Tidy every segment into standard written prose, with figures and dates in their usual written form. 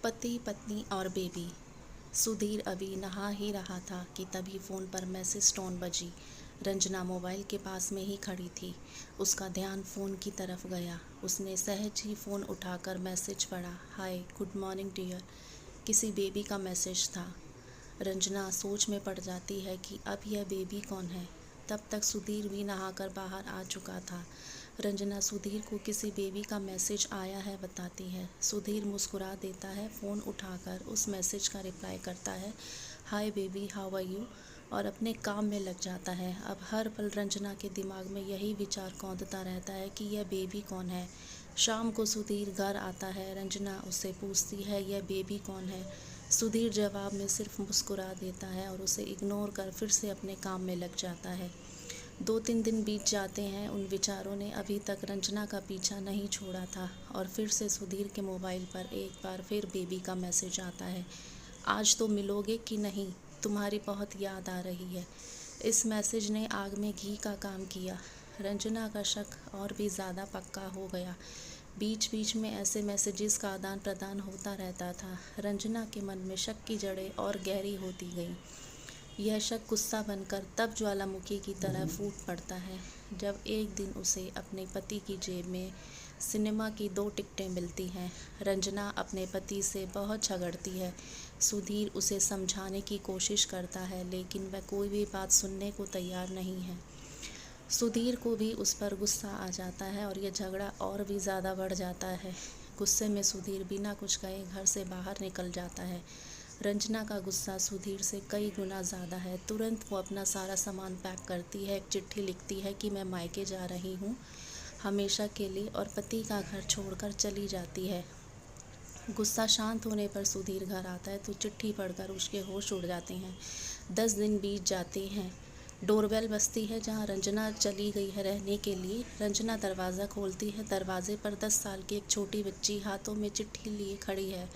पति पत्नी और बेबी। सुधीर अभी नहा ही रहा था कि तभी फ़ोन पर मैसेज टोन बजी। रंजना मोबाइल के पास में ही खड़ी थी। उसका ध्यान फ़ोन की तरफ गया। उसने सहज ही फ़ोन उठाकर मैसेज पढ़ा। हाय, गुड मॉर्निंग डियर। किसी बेबी का मैसेज था। रंजना सोच में पड़ जाती है कि अब यह बेबी कौन है। तब तक सुधीर भी नहाकर बाहर आ चुका था। रंजना सुधीर को किसी बेबी का मैसेज आया है बताती है। सुधीर मुस्कुरा देता है, फ़ोन उठाकर उस मैसेज का रिप्लाई करता है, hi baby, how are you, और अपने काम में लग जाता है। अब हर पल रंजना के दिमाग में यही विचार कौंधता रहता है कि यह बेबी कौन है। शाम को सुधीर घर आता है। रंजना उससे पूछती है, यह बेबी कौन है। सुधीर जवाब में सिर्फ मुस्कुरा देता है और उसे इग्नोर कर फिर से अपने काम में लग जाता है। 2-3 दिन बीत जाते हैं। उन विचारों ने अभी तक रंजना का पीछा नहीं छोड़ा था और फिर से सुधीर के मोबाइल पर एक बार फिर बेबी का मैसेज आता है, आज तो मिलोगे कि नहीं, तुम्हारी बहुत याद आ रही है। इस मैसेज ने आग में घी का काम किया। रंजना का शक और भी ज़्यादा पक्का हो गया। बीच बीच में ऐसे मैसेजेस का आदान प्रदान होता रहता था। रंजना के मन में शक की जड़ें और गहरी होती गईं। यह शक गुस्सा बनकर तब ज्वालामुखी की तरह फूट पड़ता है जब एक दिन उसे अपने पति की जेब में सिनेमा की 2 टिकटें मिलती हैं। रंजना अपने पति से बहुत झगड़ती है। सुधीर उसे समझाने की कोशिश करता है लेकिन वह कोई भी बात सुनने को तैयार नहीं है। सुधीर को भी उस पर गुस्सा आ जाता है और यह झगड़ा और भी ज़्यादा बढ़ जाता है। गुस्से में सुधीर बिना कुछ कहे घर से बाहर निकल जाता है। रंजना का गुस्सा सुधीर से कई गुना ज़्यादा है। तुरंत वो अपना सारा सामान पैक करती है, एक चिट्ठी लिखती है कि मैं मायके जा रही हूँ हमेशा के लिए, और पति का घर छोड़कर चली जाती है। गुस्सा शांत होने पर सुधीर घर आता है तो चिट्ठी पढ़कर उसके होश उड़ जाते हैं। 10 दिन बीत जाते हैं। डोरबेल बजती है जहाँ रंजना चली गई है रहने के लिए। रंजना दरवाज़ा खोलती है। दरवाजे पर 10 साल की एक छोटी बच्ची हाथों में चिट्ठी लिए खड़ी है।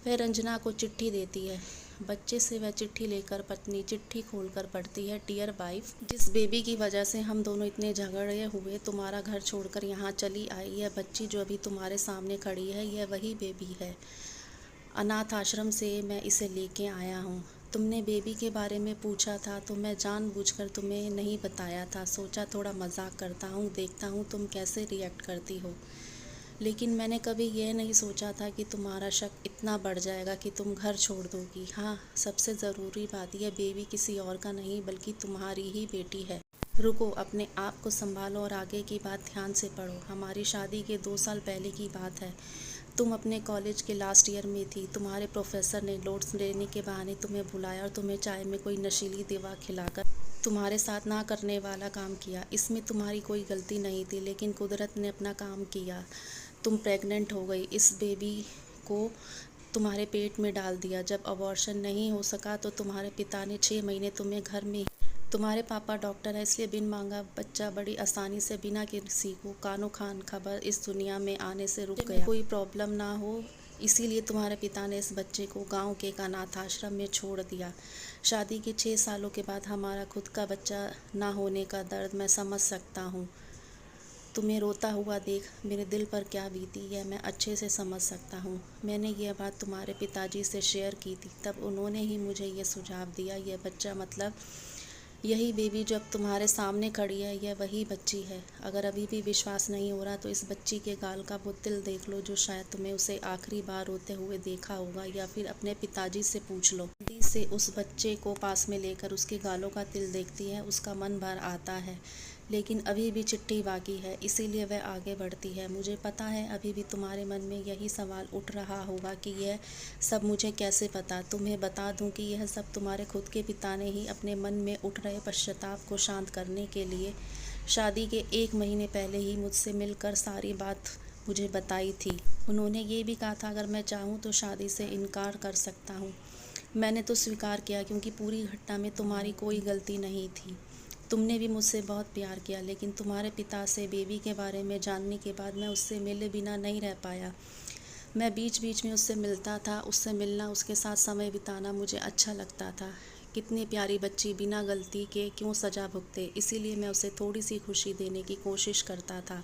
वह रंजना को चिट्ठी देती है। बच्चे से वह चिट्ठी लेकर पत्नी चिट्ठी खोलकर पढ़ती है, डियर वाइफ, जिस बेबी की वजह से हम दोनों इतने झगड़े हुए तुम्हारा घर छोड़कर यहाँ चली आई, यह बच्ची जो अभी तुम्हारे सामने खड़ी है यह वही बेबी है। अनाथ आश्रम से मैं इसे लेके आया हूँ। तुमने बेबी के बारे में पूछा था तो मैं जानबूझकर तुम्हें नहीं बताया था। सोचा थोड़ा मजाक करता हूँ, देखता हूँ तुम कैसे रिएक्ट करती हो। लेकिन मैंने कभी यह नहीं सोचा था कि तुम्हारा शक इतना बढ़ जाएगा कि तुम घर छोड़ दोगी। हाँ, सबसे ज़रूरी बात, यह बेबी किसी और का नहीं बल्कि तुम्हारी ही बेटी है। रुको, अपने आप को संभालो और आगे की बात ध्यान से पढ़ो। हमारी शादी के 2 साल पहले की बात है। तुम अपने कॉलेज के लास्ट ईयर में थी। तुम्हारे प्रोफेसर ने नोट्स लेने के बहाने तुम्हें बुलाया और तुम्हें चाय में कोई नशीली दवा खिलाकर तुम्हारे साथ ना करने वाला काम किया। इसमें तुम्हारी कोई गलती नहीं थी, लेकिन कुदरत ने अपना काम किया। तुम प्रेग्नेंट हो गई। इस बेबी को तुम्हारे पेट में डाल दिया। जब अबॉर्शन नहीं हो सका तो तुम्हारे पिता ने 6 महीने तुम्हें घर में, तुम्हारे पापा डॉक्टर है इसलिए बिन मांगा बच्चा बड़ी आसानी से बिना किसी को कानो खान खबर इस दुनिया में आने से रुक गया। कोई प्रॉब्लम ना हो इसीलिए तुम्हारे पिता ने इस बच्चे को गांव के एक अनाथ आश्रम में छोड़ दिया। शादी के 6 सालों के बाद हमारा खुद का बच्चा ना होने का दर्द मैं समझ सकता हूँ। तुम्हें रोता हुआ देख मेरे दिल पर क्या बीती है मैं अच्छे से समझ सकता हूँ। मैंने यह बात तुम्हारे पिताजी से शेयर की थी, तब उन्होंने ही मुझे यह सुझाव दिया। यह बच्चा मतलब यही बेबी जो अब तुम्हारे सामने खड़ी है, यह वही बच्ची है। अगर अभी भी विश्वास नहीं हो रहा तो इस बच्ची के गाल का वो तिल देख लो जो शायद तुम्हें उसे आखिरी बार रोते हुए देखा होगा, या फिर अपने पिताजी से पूछ लो। जल्दी से उस बच्चे को पास में लेकर उसके गालों का तिल देखती है, उसका मन भर आता है। लेकिन अभी भी चिट्ठी बाकी है, इसीलिए वह आगे बढ़ती है। मुझे पता है अभी भी तुम्हारे मन में यही सवाल उठ रहा होगा कि यह सब मुझे कैसे पता। तुम्हें बता दूं कि यह सब तुम्हारे खुद के पिता ने ही अपने मन में उठ रहे पश्चाताप को शांत करने के लिए शादी के 1 महीने पहले ही मुझसे मिलकर सारी बात मुझे बताई थी। उन्होंने ये भी कहा था अगर मैं चाहूँ तो शादी से इनकार कर सकता हूँ। मैंने तो स्वीकार किया क्योंकि पूरी घटना में तुम्हारी कोई गलती नहीं थी। तुमने भी मुझसे बहुत प्यार किया, लेकिन तुम्हारे पिता से बेबी के बारे में जानने के बाद मैं उससे मिले बिना नहीं रह पाया। मैं बीच बीच में उससे मिलता था। उससे मिलना, उसके साथ समय बिताना मुझे अच्छा लगता था। कितनी प्यारी बच्ची बिना गलती के क्यों सज़ा भुगते, इसीलिए मैं उसे थोड़ी सी खुशी देने की कोशिश करता था।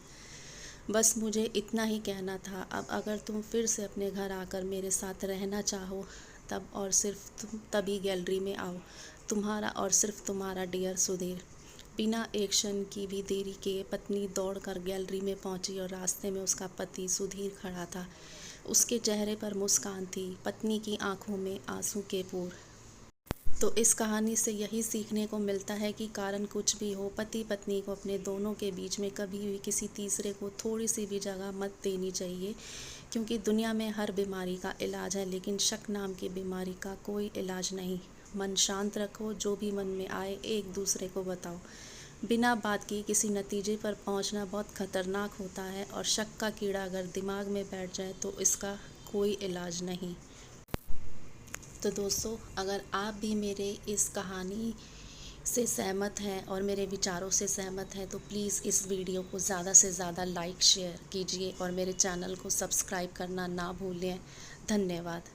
बस मुझे इतना ही कहना था। अब अगर तुम फिर से अपने घर आकर मेरे साथ रहना चाहो तब और सिर्फ तुम तभी गैलरी में आओ। तुम्हारा और सिर्फ तुम्हारा डियर सुधीर। बिना एक क्षण की भी देरी के पत्नी दौड़कर गैलरी में पहुंची और रास्ते में उसका पति सुधीर खड़ा था। उसके चेहरे पर मुस्कान थी, पत्नी की आंखों में आंसू के पूर। तो इस कहानी से यही सीखने को मिलता है कि कारण कुछ भी हो, पति पत्नी को अपने दोनों के बीच में कभी भी किसी तीसरे को थोड़ी सी भी जगह मत देनी चाहिए, क्योंकि दुनिया में हर बीमारी का इलाज है, लेकिन शक नाम की बीमारी का कोई इलाज नहीं। मन शांत रखो, जो भी मन में आए एक दूसरे को बताओ। बिना बात की किसी नतीजे पर पहुंचना बहुत खतरनाक होता है, और शक का कीड़ा अगर दिमाग में बैठ जाए तो इसका कोई इलाज नहीं। तो दोस्तों, अगर आप भी मेरे इस कहानी से सहमत हैं और मेरे विचारों से सहमत हैं तो प्लीज़ इस वीडियो को ज़्यादा से ज़्यादा लाइक शेयर कीजिए और मेरे चैनल को सब्सक्राइब करना ना भूलें। धन्यवाद।